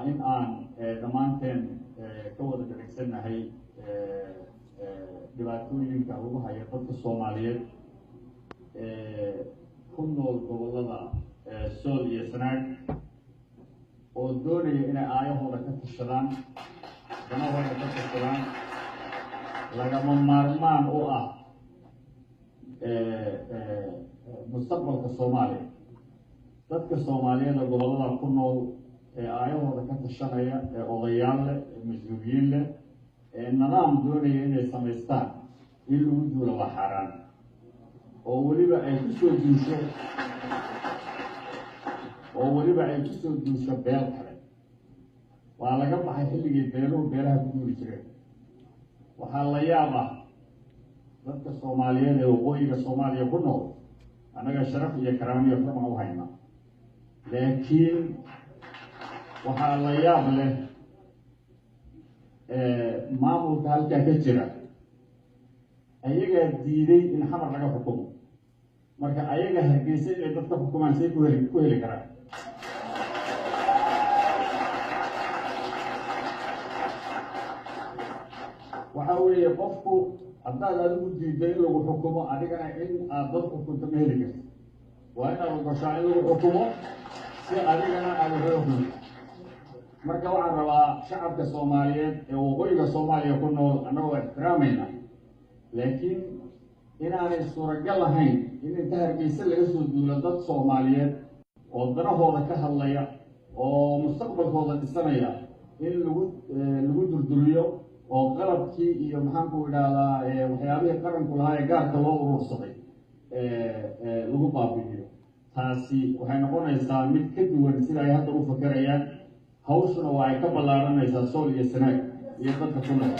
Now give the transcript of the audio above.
in aan dhammaanteen ka wada dhageysannahay dhibaatooyinka lagu hayo dadka Soomaaliyeed ku nool gobollada Sool iyo Sanaag oo doonaya inay aayahooda ka tashadaan danahooda ka tashadaan lagama maarmaan u ah mustaqbalka Soomaaliya dadka Soomaaliyeed gobollada ku nool aayahooda ka tashanaya odayaal leh mas'uuliyiin leh nidaam doonaya inay samaystaan in lagu duulo waa xaraan oo waliba ay ku soo duusho beel kale waa laga baxay xilligii beelaha ku duuli jireen waxaa la yaabaa dadka Soomaaliyeed ee waqooyiga Soomaaliya ku nool anaga sharaf iyo karaamiyo xurma u hayna laakiin waxaa la yaab leh maamulka halkaa ka jira ayagaa diiday in xamar laga xukumo marka ayaga hargeysa inay dadka xukumaan say ku heli karaan waxa weeye qofku haddaad adigu diiday in lagu xukumo adigana in aad dad xukunto ma heli karti waa inaad ogoshaa in lagu xukumo si adigana aad xukunto marka waxaan rabaa shacabka Soomaaliyeed ee waqooyiga Soomaaliya ku nool annagoo ixtiraamayna laakiin inaanay suuragal ahayn in inta hargeysa laga soo duulo dad Soomaaliyeed oo danahooda ka hadlaya oo mustaqbalkooda dhisanaya in lagu durduriyo oo qalabkii iyo maxaan ku idhaahdaa waxyaabihii qaranku lahaa ee gaarka loo urursaday lagu baabi'iyo taasi waxay noqonaysaa mid ka duwan sida ay hadda u fakarayaan hawshuna waa ay ka ballaaranaysaa Sool iyo Sanaag iyo dadka ku nool